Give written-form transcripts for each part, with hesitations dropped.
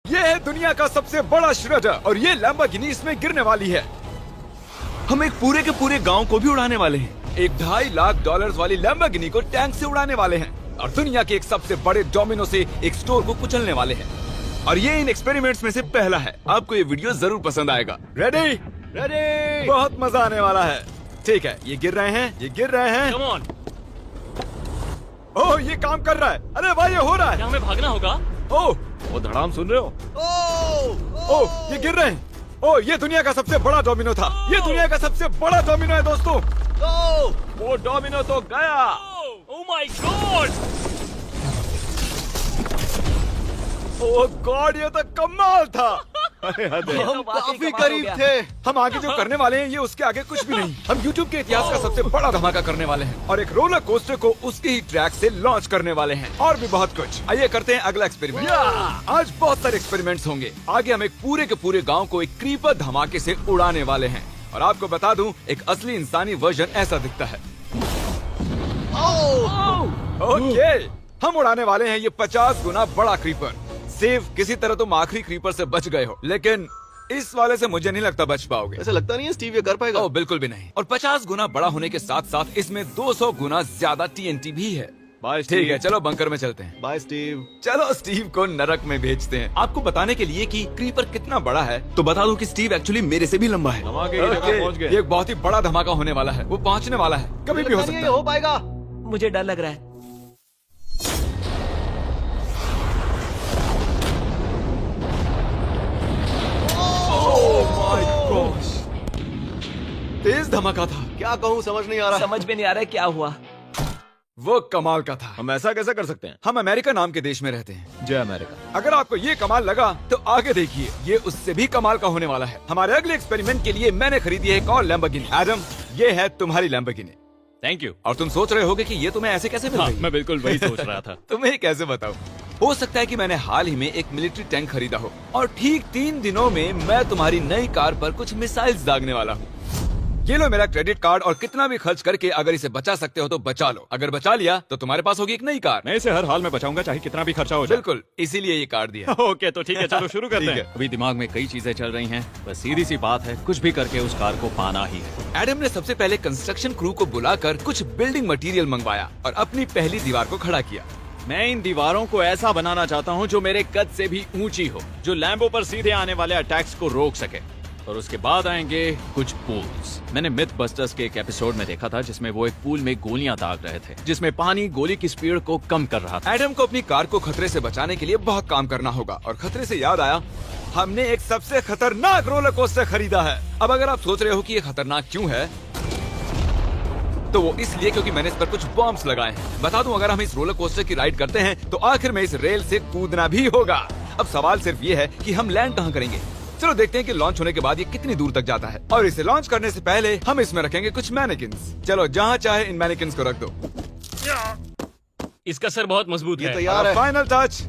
ये है दुनिया का सबसे बड़ा श्रेडर और ये लैम्बोर्गिनी इसमें गिरने वाली है। हम एक पूरे के पूरे गांव को भी उड़ाने वाले हैं। एक $2.5 लाख वाली लैम्बोर्गिनी को टैंक से उड़ाने वाले हैं और दुनिया के एक सबसे बड़े डोमिनो से एक स्टोर को कुचलने वाले हैं। और ये इन एक्सपेरिमेंट्स में से पहला है। आपको ये वीडियो जरूर पसंद आएगा। रेडी? रेडी। बहुत मजा आने वाला है। ठीक है, ये गिर रहे हैं, ये गिर रहे हैं। Come on. ओह, ये काम कर रहा है। अरे भाई, ये हो रहा है। क्या हमें भागना होगा? ओह, वो धड़ाम सुन रहे हो? ओह, ये गिर रहे हैं। ओह, ये दुनिया का सबसे बड़ा डोमिनो था। ये दुनिया का सबसे बड़ा डोमिनो है दोस्तों। वो डोमिनो तो गया। Oh my God! Oh God, ये तो कमाल था। हम काफी करीब थे। हम आगे जो करने वाले हैं ये उसके आगे कुछ भी नहीं। हम YouTube के इतिहास का सबसे बड़ा धमाका करने वाले हैं और एक रोलर कोस्टर को उसके ही ट्रैक से लॉन्च करने वाले हैं और भी बहुत कुछ। आइए करते हैं अगला एक्सपेरिमेंट। आज बहुत सारे एक्सपेरिमेंट्स होंगे। आगे हम एक पूरे के पूरे गांव को एक क्रीपर धमाके से उड़ाने वाले हैं और आपको बता दूं, एक असली इंसानी वर्जन ऐसा दिखता है। ओके, हम उड़ाने वाले हैं ये 50 गुना बड़ा क्रीपर। सेफ, किसी तरह तुम आखिरी क्रीपर से बच गए हो, लेकिन इस वाले से मुझे नहीं लगता बच पाओगे। ऐसा लगता नहीं है स्टीव ये कर पाएगा। ओह, बिल्कुल भी नहीं। और 50 गुना बड़ा होने के साथ साथ इसमें 200 गुना ज्यादा TNT भी है। बाय ठीक है, चलो बंकर में चलते हैं। Bye Steve. चलो स्टीव को नरक में भेजते हैं। आपको बताने के लिए कि क्रीपर कितना बड़ा है, तो बता दूं कि स्टीव एक्चुअली मेरे से भी लंबा है। धमाके की जगह पहुंच गए। ये एक बहुत ही बड़ा धमाका होने वाला है। वो पहुंचने वाला है, कभी भी हो सकता है। हो पाएगा। मुझे डर लग रहा है। तेज धमाका था। क्या कहूँ समझ नहीं आ रहा। समझ में नहीं आ रहा है क्या हुआ। वो कमाल का था। हम ऐसा कैसे कर सकते हैं? हम अमेरिका नाम के देश में रहते हैं। जय अमेरिका। अगर आपको ये कमाल लगा तो आगे देखिए, ये उससे भी कमाल का होने वाला है। हमारे अगले एक्सपेरिमेंट के लिए मैंने खरीदी है एक और लैम्बोर्गिनी। एडम, ये है तुम्हारी लैम्बोर्गिनी। Thank you. और तुम सोच रहे होगे कि ये तुम्हें ऐसे कैसे मिल गई? मैं बिल्कुल वही सोच रहा था। तुम्हें कैसे बताऊं? हो सकता है कि मैंने हाल ही में एक मिलिट्री टैंक खरीदा हो और ठीक 3 दिनों में मैं तुम्हारी नई कार पर कुछ मिसाइल्स दागने वाला हूँ। ये लो मेरा क्रेडिट कार्ड और कितना भी खर्च करके अगर इसे बचा सकते हो तो बचा लो। अगर बचा लिया तो तुम्हारे पास होगी एक नई कार। मैं इसे हर हाल में बचाऊंगा, चाहे कितना भी खर्चा हो जाए। बिल्कुल, इसीलिए ये कार्ड दिया। ओके, तो ठीक है, चलो शुरू करते ठीक हैं। है। अभी दिमाग में कई चीजें चल रही हैं, बस सीधी सी बात है, कुछ भी करके उस कार को पाना ही है। एडम ने सबसे पहले कंस्ट्रक्शन क्रू को बुलाकर कुछ बिल्डिंग मटेरियल मंगवाया और अपनी पहली दीवार को खड़ा किया। मैं इन दीवारों को ऐसा बनाना चाहता हूँ जो मेरे कद से भी ऊंची हो, जो लैम्बो पर सीधे आने वाले अटैक्स को रोक सके। और उसके बाद आएंगे कुछ पूल्स। मैंने मिथ बस्टर्स के एक एपिसोड में देखा था जिसमें वो एक पूल में गोलियां दाग रहे थे, जिसमें पानी गोली की स्पीड को कम कर रहा था। एडम को अपनी कार को खतरे से बचाने के लिए बहुत काम करना होगा और खतरे से याद आया, हमने एक सबसे खतरनाक रोलर कोस्टर खरीदा है। अब अगर आप सोच रहे हो कि ये खतरनाक क्यों है, तो वो इसलिए क्योंकि मैंने इस पर कुछ बॉम्ब्स लगाए हैं। बता दूं, अगर हम इस रोलर कोस्टर की राइड करते हैं तो आखिर में इस रेल से कूदना भी होगा। अब सवाल सिर्फ ये है कि हम लैंड कहाँ करेंगे। चलो देखते हैं कि लॉन्च होने के बाद ये कितनी दूर तक जाता है। और इसे लॉन्च करने से पहले हम इसमें रखेंगे कुछ मैनेकिन्स। चलो जहाँ चाहे इन मैनेकिन्स को रख दो। इसका सर बहुत मजबूत ये है। तैयार है। फाइनल टच,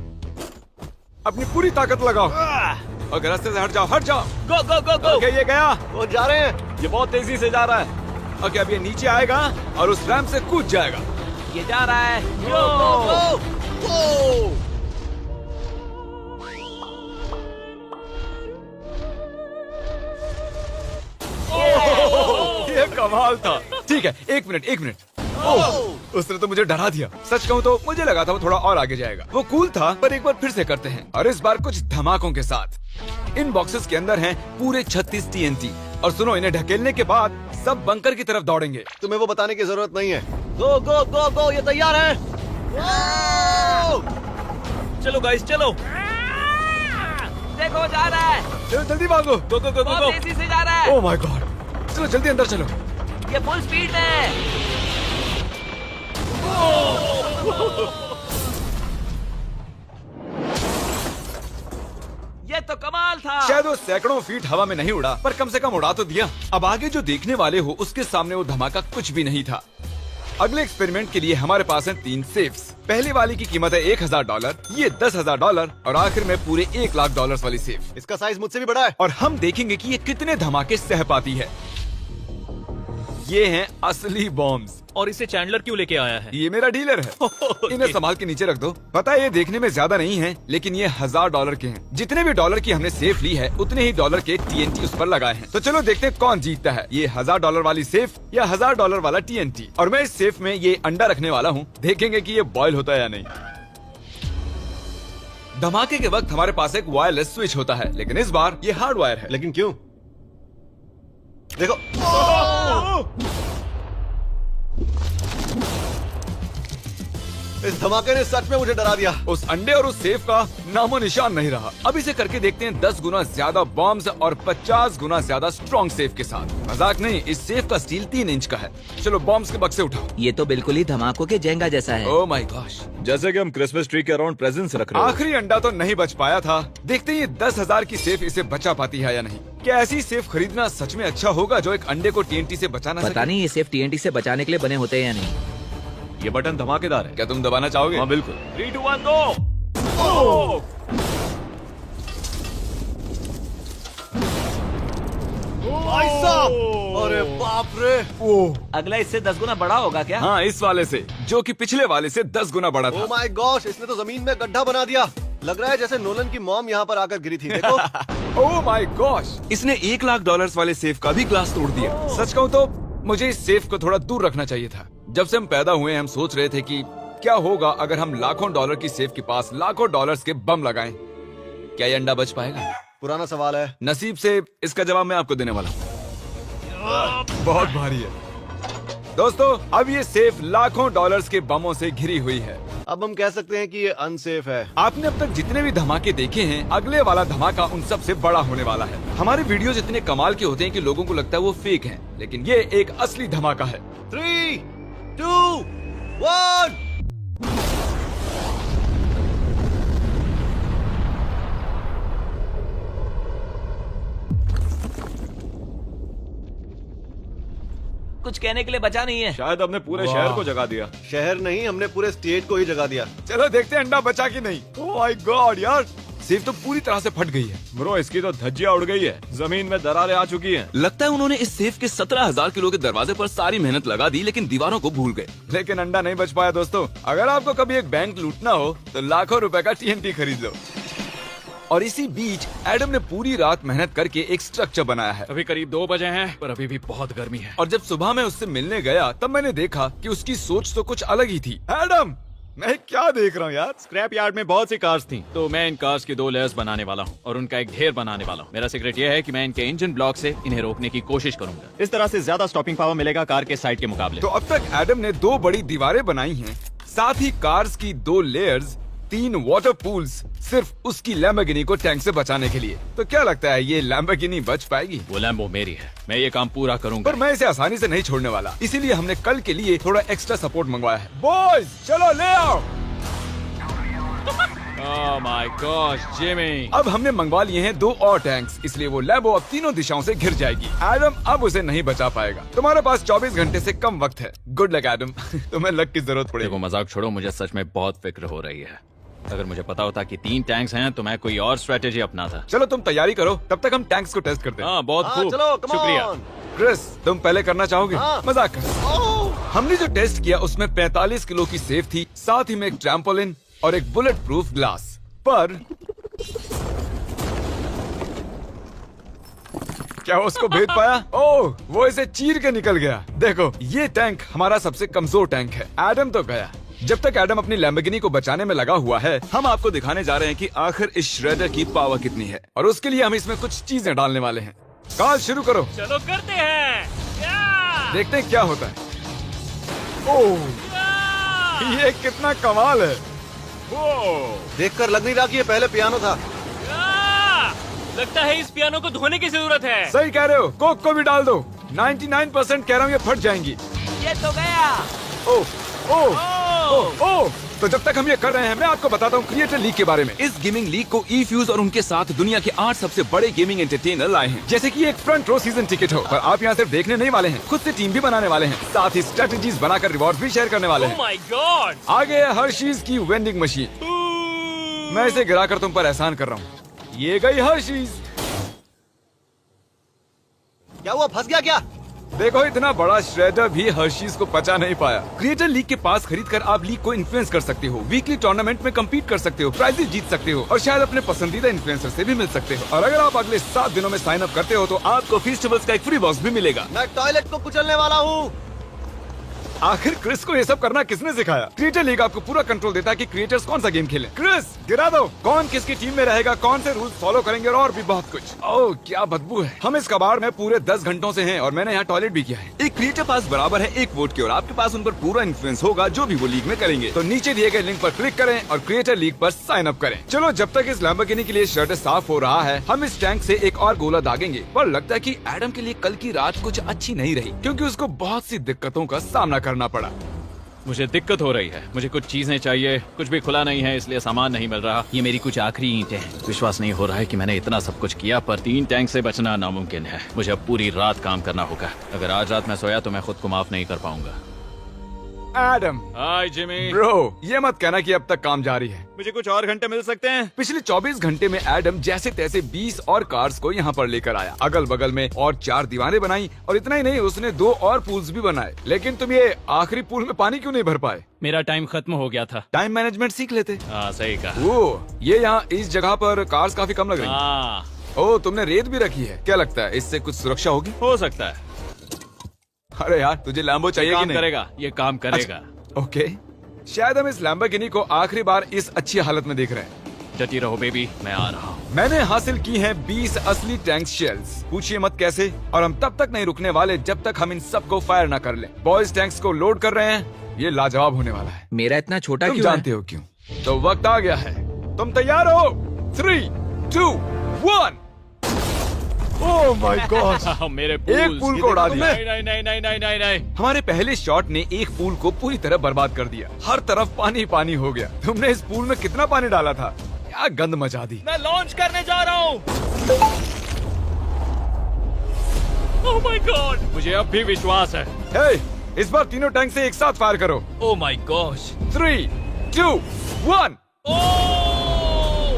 अपनी पूरी ताकत लगाओ और रास्ते से हट जाओ, हट जाओ। गो गो गो गो। ओके, ये गया। वो जा रहे हैं। ये बहुत तेजी से जा रहा है। ओके, अब ये नीचे आएगा और उस रैंप से कूद जाएगा। ये जा रहा है। गो गो गो। ये कमाल था। ठीक है, एक मिनट। ओह, उसने तो मुझे डरा दिया। सच कहूँ तो मुझे लगा था वो थोड़ा और आगे जाएगा। वो कूल था, पर एक बार फिर से करते हैं और इस बार कुछ धमाकों के साथ। इन बॉक्सेस के अंदर हैं पूरे 36 TNT और सुनो, इन्हें ढकेलने के बाद सब बंकर की तरफ दौड़ेंगे। तुम्हें वो बताने की जरूरत नहीं है। गो गो गो गो, ये तैयार है। चलो गाइस, चलो। देखो, जा रहा है। चलो जल्दी भागो। गो गो गो गो Oh गो। बहुत तेजी से जा रहा है। ओह माय गॉड, चलो जल्दी अंदर चलो। ये फुल स्पीड है। ये तो कमाल था। शायद वो सैकड़ों फीट हवा में नहीं उड़ा, पर कम से कम उड़ा तो दिया। अब आगे जो देखने वाले हो उसके सामने वो धमाका कुछ भी नहीं था। अगले एक्सपेरिमेंट के लिए हमारे पास हैं 3 सेफ्स। पहली वाली की कीमत है $1000, ये $10,000 और आखिर में पूरे $1 लाख वाली सेफ। इसका साइज मुझसे भी बड़ा है। और हम देखेंगे कि ये कितने धमाके सह पाती है। ये हैं असली बॉम्ब्स। और इसे चैंडलर क्यों लेके आया है? ये मेरा डीलर है। इन्हें संभाल के नीचे रख दो। पता है ये देखने में ज्यादा नहीं है, लेकिन ये $1000 के हैं। जितने भी डॉलर की हमने सेफ ली है, उतने ही डॉलर के TNT उस पर लगाए हैं। तो चलो देखते हैं कौन जीतता है, ये $1000 वाली सेफ या $1000 वाला TNT। और मैं इस सेफ में ये अंडा रखने वाला हूँ, देखेंगे कि ये बॉयल होता है या नहीं। धमाके के वक्त हमारे पास एक वायरलेस स्विच होता है, लेकिन इस बार ये हार्ड वायर है। लेकिन क्यों? देखो, इस धमाके ने सच में मुझे डरा दिया। उस अंडे और उस सेफ का नामो निशान नहीं रहा। अब इसे करके देखते हैं 10 गुना ज्यादा बॉम्ब्स और 50 गुना ज्यादा स्ट्रॉन्ग सेफ के साथ। मजाक नहीं, इस सेफ का स्टील 3 इंच का है। चलो बॉम्ब्स के बक्से उठाओ। ये तो बिल्कुल ही धमाकों के जेंगा जैसा है। ओह माय गॉश, जैसे कि हम क्रिसमस ट्री के अराउंड प्रेजेंट्स रख रहे हैं। आखिरी अंडा तो नहीं बच पाया था। देखते हैं ये 10,000 की सेफ इसे बचा पाती है या नहीं। क्या ऐसी सेफ खरीदना सच में अच्छा होगा जो एक अंडे को TNT से बचाना पता नहीं ये सेफ TNT से बचाने के लिए बने होते हैं या नहीं। ये बटन धमाकेदार है। क्या तुम दबाना चाहोगे? हाँ बिल्कुल। 3, 2, 1 गो। भाई साहब, अरे बाप रे। अगला इससे 10 गुना बड़ा होगा क्या? हाँ, इस वाले से, जो कि पिछले वाले से 10 गुना बड़ा ओ था। माय गॉश, इसने तो जमीन में गड्ढा बना दिया। लग रहा है जैसे नोलन की मॉम यहाँ पर आकर गिरी थी। देखो। ओह माय गॉश, इसने $1,00,000 वाले सेफ का भी ग्लास तोड़ दिया। सच कहूँ तो मुझे इस सेफ को थोड़ा दूर रखना चाहिए था। जब से हम पैदा हुए हम सोच रहे थे कि क्या होगा अगर हम लाखों डॉलर की सेफ के पास लाखों डॉलर्स के बम लगाएं। क्या ये अंडा बच पाएगा? पुराना सवाल है। नसीब से इसका जवाब मैं आपको देने वाला हूँ। बहुत भारी है दोस्तों। अब ये सेफ लाखों डॉलर्स के बमों से घिरी हुई है। अब हम कह सकते हैं कि ये अनसेफ है। आपने अब तक जितने भी धमाके देखे हैं, अगले वाला धमाका उन सब से बड़ा होने वाला है। हमारे वीडियोस इतने कमाल के होते हैं कि लोगों को लगता है वो फेक हैं, लेकिन ये एक असली धमाका है। 3, 2, 1। कुछ कहने के लिए बचा नहीं है। शायद हमने पूरे शहर को जगा दिया। शहर नहीं, हमने पूरे स्टेट को ही जगा दिया। चलो देखते हैं अंडा बचा कि नहीं। ओह माय गॉड यार, सेफ तो पूरी तरह से फट गई है। ब्रो, इसकी तो धज्जियां उड़ गई है। जमीन में दरारें आ चुकी हैं। लगता है उन्होंने इस सेफ के 17,000 किलो के दरवाजे पर सारी मेहनत लगा दी, लेकिन दीवारों को भूल गए। लेकिन अंडा नहीं बच पाया दोस्तों। अगर आपको कभी एक बैंक लूटना हो तो लाखों रुपए का TNT खरीद लो। और इसी बीच एडम ने पूरी रात मेहनत करके एक स्ट्रक्चर बनाया है। अभी करीब 2 बजे हैं, पर अभी भी बहुत गर्मी है। और जब सुबह मैं उससे मिलने गया तब मैंने देखा कि उसकी सोच तो कुछ अलग ही थी। एडम, मैं क्या देख रहा हूँ यार? स्क्रैप यार्ड में बहुत सी कार्स थी, तो मैं इन कार्स की 2 लेयर्स बनाने वाला हूँ और उनका एक ढेर बनाने वाला हूँ। मेरा सीक्रेट यह है कि मैं इनके इंजन ब्लॉक से इन्हें रोकने की कोशिश करूंगा। इस तरह से ज्यादा स्टॉपिंग पावर मिलेगा कार के साइड के मुकाबले। तो अब तक एडम ने 2 बड़ी दीवारें बनाई हैं, साथ ही कार्स की 2 लेयर्स, 3 वाटर पूल्स, सिर्फ उसकी लैम्बोर्गिनी को टैंक से बचाने के लिए। तो क्या लगता है ये लैम्बोर्गिनी बच पाएगी? वो लैम्बो मेरी है, मैं ये काम पूरा करूंगा। पर मैं इसे आसानी से नहीं छोड़ने वाला, इसीलिए हमने कल के लिए थोड़ा एक्स्ट्रा सपोर्ट मंगवाया है। बॉयज चलो ले आओ। Oh my gosh Jimmy. अब हमने मंगवा लिए हैं 2 और टैंक्स, इसलिए वो लैम्बो अब तीनों दिशाओं से घिर जाएगी। एडम अब उसे नहीं बचा पाएगा। तुम्हारे पास 24 घंटे से कम वक्त है। Good luck Adam. तुम्हें लक की जरूरत पड़ेगी। देखो मजाक छोड़ो, मुझे सच में बहुत फिक्र हो रही है। अगर मुझे पता होता कि 3 टैंक्स हैं तो मैं कोई और स्ट्रेटेजी अपनाता। चलो तुम तैयारी करो, तब तक हम टैंक्स को टेस्ट करते हैं। हाँ बहुत हाँ, खूब, चलो, come शुक्रिया। on। क्रिस, तुम पहले करना चाहोगे? हाँ। मजाक कर। हमने जो टेस्ट किया उसमें 45 किलो की सेफ थी, साथ ही में एक ट्रैम्पोलिन और एक बुलेट प्रूफ ग्लास। पर क्या उसको भेद पाया? ओह, वो इसे चीर के निकल गया। देखो, ये टैंक हमारा सबसे कमजोर टैंक है। एडम तो गया। जब तक एडम अपनी लैम्बोर्गिनी को बचाने में लगा हुआ है, हम आपको दिखाने जा रहे हैं कि आखिर इस श्रेडर की पावर कितनी है, और उसके लिए हम इसमें कुछ चीजें डालने वाले हैं। कॉल शुरू करो। चलो करते हैं। या! देखते हैं क्या होता है। ओह, या! ये कितना कमाल है। देखकर लग नहीं रहा कि ये पहले पियानो था। या! लगता है इस पियानो को धोने की जरूरत है। सही कह रहे हो, कोक को भी डाल दो। 99% कह रहा हूँ ये फट जाएंगी। ये तो गया। ओह ओह ओह ओह। तो जब तक हम ये कर रहे हैं, मैं आपको बताता हूँ क्रिएटर लीग के बारे में। इस गेमिंग लीग को E-Fuse और उनके साथ दुनिया के 8 सबसे बड़े गेमिंग एंटरटेनर लाए हैं। जैसे कि एक फ्रंट रो सीजन टिकट हो, पर आप यहाँ सिर्फ देखने नहीं वाले हैं, खुद से टीम भी बनाने वाले हैं, साथ ही स्ट्रेटेजीज बनाकर रिवॉर्ड भी शेयर करने वाले ओह हैं। My God. आगे है हर्शीज की वेंडिंग मशीन। मैं इसे गिराकर तुम पर एहसान कर रहा हूँ। ये गई हर्शीज। क्या हुआ, फंस गया क्या? देखो इतना बड़ा श्रेडर भी हर्शीज को पचा नहीं पाया। क्रिएटर लीग के पास खरीद कर आप लीग को इन्फ्लुएंस कर सकते हो, वीकली टूर्नामेंट में कम्पीट कर सकते हो, प्राइजेस जीत सकते हो और शायद अपने पसंदीदा इन्फ्लुएंसर से भी मिल सकते हो। और अगर आप अगले 7 दिनों में साइन अप करते हो तो आपको फेस्टिवल्स का एक फ्री बॉक्स भी मिलेगा। मैं टॉयलेट को कुचलने वाला हूँ। आखिर क्रिस को ये सब करना किसने सिखाया? क्रिएटर लीग आपको पूरा कंट्रोल देता है कि क्रिएटर्स कौन सा गेम खेलें। क्रिस गिरा दो, कौन किसकी टीम में रहेगा, कौन से रूल्स फॉलो करेंगे और भी बहुत कुछ। ओह क्या बदबू है। हम इस कबाड़ में पूरे 10 घंटों से हैं और मैंने यहाँ टॉयलेट भी किया है। एक क्रिएटर पास बराबर है एक वोट के और आपके पास उन पर पूरा इन्फ्लुएंस होगा जो भी वो लीग में करेंगे। तो नीचे दिए गए लिंक पर क्लिक करें और क्रिएटर लीग पर साइन अप करें। चलो जब तक इस लैम्बोर्गिनी के लिए शर्ट साफ हो रहा है हम इस टैंक से एक और गोला दागेंगे। पर लगता है कि एडम के लिए कल की रात कुछ अच्छी नहीं रही क्योंकि उसको बहुत सी दिक्कतों का सामना करना पड़ा। मुझे दिक्कत हो रही है, मुझे कुछ चीजें चाहिए, कुछ भी खुला नहीं है इसलिए सामान नहीं मिल रहा। ये मेरी कुछ आखिरी ईंटें हैं। विश्वास नहीं हो रहा है कि मैंने इतना सब कुछ किया पर 3 टैंक से बचना नामुमकिन है। मुझे अब पूरी रात काम करना होगा। अगर आज रात मैं सोया तो मैं खुद को माफ नहीं कर पाऊंगा। एडम हाय जिमी। ब्रो ये मत कहना कि अब तक काम जारी है। मुझे कुछ और घंटे मिल सकते हैं? पिछले 24 घंटे में एडम जैसे तैसे 20 और कार्स को यहाँ पर लेकर आया। अगल बगल में और 4 दीवारें बनाई और इतना ही नहीं उसने 2 और पूल्स भी बनाए। लेकिन तुम ये आखिरी पूल में पानी क्यों नहीं भर पाए? मेरा टाइम खत्म हो गया था। टाइम मैनेजमेंट सीख लेते। हाँ सही कहा। वो ये यहाँ इस जगह पर कार्स काफी कम लग रही हैं। हाँ ओह तुमने रेत भी रखी है, क्या लगता है इससे कुछ सुरक्षा होगी? हो सकता है। अरे यार तुझे लैम्बो चाहिए कि काम नहीं? करेगा, ये काम करेगा। ओके शायद हम इस लैम्बोर्गिनी को आखिरी बार इस अच्छी हालत में देख रहे हैं। डटी रहो बेबी, मैं आ रहा हूँ। मैंने हासिल की हैं 20 असली टैंक शेल्स। पूछिए मत कैसे। और हम तब तक नहीं रुकने वाले जब तक हम इन सबको फायर न कर लें। बॉयज टैंक्स को लोड कर रहे हैं, ये लाजवाब होने वाला है। मेरा इतना छोटा तुम क्यों जानते हो क्यों? तो वक्त आ गया है, तुम तैयार हो? 3, 2, 1। ओह माय गॉड मेरे एक पूल को उड़ा दिया। नहीं नहीं नहीं नहीं नहीं नहीं नहीं। हमारे पहले शॉट ने एक पूल को पूरी तरह बर्बाद कर दिया। हर तरफ पानी पानी हो गया। तुमने इस पूल में कितना पानी डाला था? क्या गंद मचा दी। मैं लॉन्च करने जा रहा हूँ। Oh my God. मुझे अब भी विश्वास है। हे, इस बार तीनों टैंक से एक साथ फायर करो। Oh my gosh. 3, 2, 1।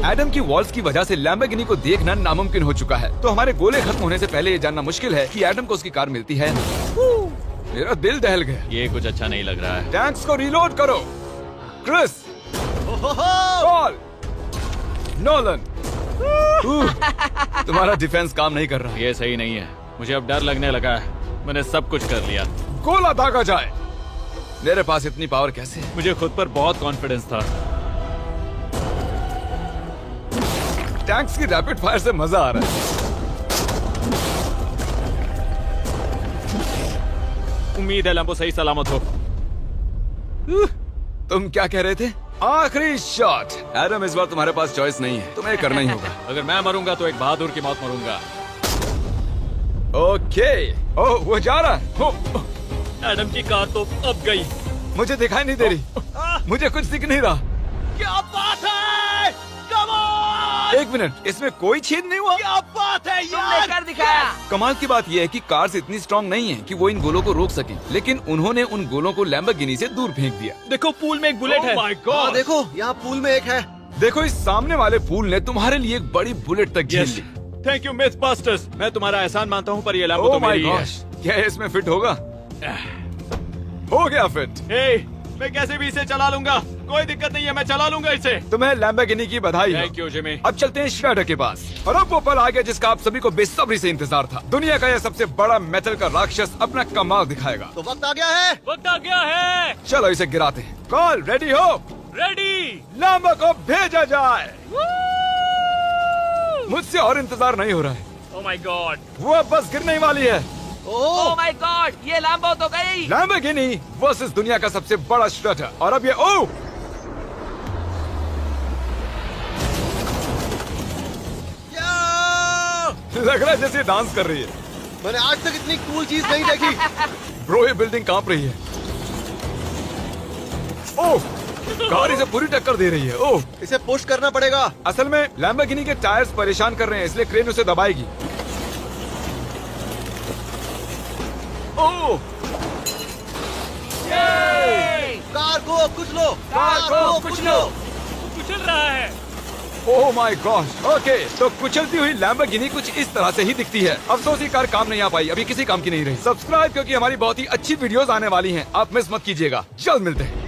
एडम की वॉल्स की वजह से लैम्बोर्गिनी को देखना नामुमकिन हो चुका है। तो हमारे गोले खत्म होने से पहले ये जानना मुश्किल है कि एडम को उसकी कार मिलती है। मेरा दिल दहल गया। ये कुछ अच्छा नहीं लग रहा है। टैंक्स को रीलोड करो। Chris, Paul, Nolan. तुम्हारा डिफेंस काम नहीं कर रहा। ये सही नहीं है। मुझे अब डर लगने लगा है। मैंने सब कुछ कर लिया। गोला दागा जाए। मेरे पास इतनी पावर कैसे है? मुझे खुद पर बहुत कॉन्फिडेंस था। टैंक्स की रैपिड फायर से मजा आ रहा है। उम्मीद है लंबो सही सलामत हो। तुम क्या कह रहे थे? आखिरी शॉट। एडम इस बार तुम्हारे पास चॉइस नहीं है, तुम्हें करना ही होगा। अगर मैं मरूंगा तो एक बहादुर की मौत मरूंगा। ओके। ओह वो जा रहा है। ओह, एडम की कार तो अब गई। मुझे दिखाई नहीं दे रही। मुझे कुछ दिख नहीं रहा। क्या बात है? Come on! एक मिनट, इसमें कोई छेद नहीं हुआ? क्या बात है तुमने यार? कर दिखाया। कमाल की बात यह है कि कार्स इतनी स्ट्रांग नहीं है कि वो इन गोलों को रोक सके, लेकिन उन्होंने उन गोलों को लैम्बोर्गिनी से दूर फेंक दिया। देखो पूल में एक बुलेट है। माय हाँ गॉड। देखो यहाँ पूल में एक है। देखो इस सामने वाले फूल ने तुम्हारे लिए एक बड़ी बुलेट तक झेल ली। Thank you myth busters. मैं तुम्हारा एहसान मानता हूँ पर ये लैम्बो ओह तो माय मेरी है। गॉश, क्या ये इसमें फिट होगा? हो गया फिट। हे, मैं कैसे भी इसे चला लूंगा। कोई दिक्कत नहीं है, मैं चला लूंगा इसे। तुम्हें लैम्बोर्गिनी की बधाई हो। Thank you Jimmy. अब चलते हैं श्रेडर के पास। और अब वो पल आ गया जिसका आप सभी को बेसब्री से इंतजार था। दुनिया का यह सबसे बड़ा मेटल का राक्षस अपना कमाल दिखाएगा। तो वक्त आ गया है। वक्त आ गया है। चलो इसे गिराते हैं। कॉल रेडी हो? रेडी। लैम्बो को भेजा जाए। मुझसे और इंतजार नहीं हो रहा है। Oh my God. वो अब बस गिरने ही वाली है। ओह माय गॉड, ये लैम्बो तो गई। लैम्बोर्गिनी वर्सेस दुनिया का सबसे बड़ा श्रेडर। और अब ये ओह लग रहा है जैसे डांस कर रही है। मैंने आज तक इतनी कूल चीज नहीं देखी। ब्रो ये बिल्डिंग कांप रही है। ओह कार इसे पूरी टक्कर दे रही है। ओह इसे पुश करना पड़ेगा। असल में लैम्बोर्गिनी के टायर्स परेशान कर रहे हैं इसलिए क्रेन उसे दबाएगी। ओह कार को कुचलो। कार को कुचलो। कुचल रहा है। Oh my God. ओके, तो कुचलती हुई लैम्बोर्गिनी कुछ इस तरह से ही दिखती है। अफसोस ये कार काम नहीं आ पाई, अभी किसी काम की नहीं रही। सब्सक्राइब, क्योंकि हमारी बहुत ही अच्छी वीडियोस आने वाली हैं। आप मिस मत कीजिएगा। जल्द मिलते हैं।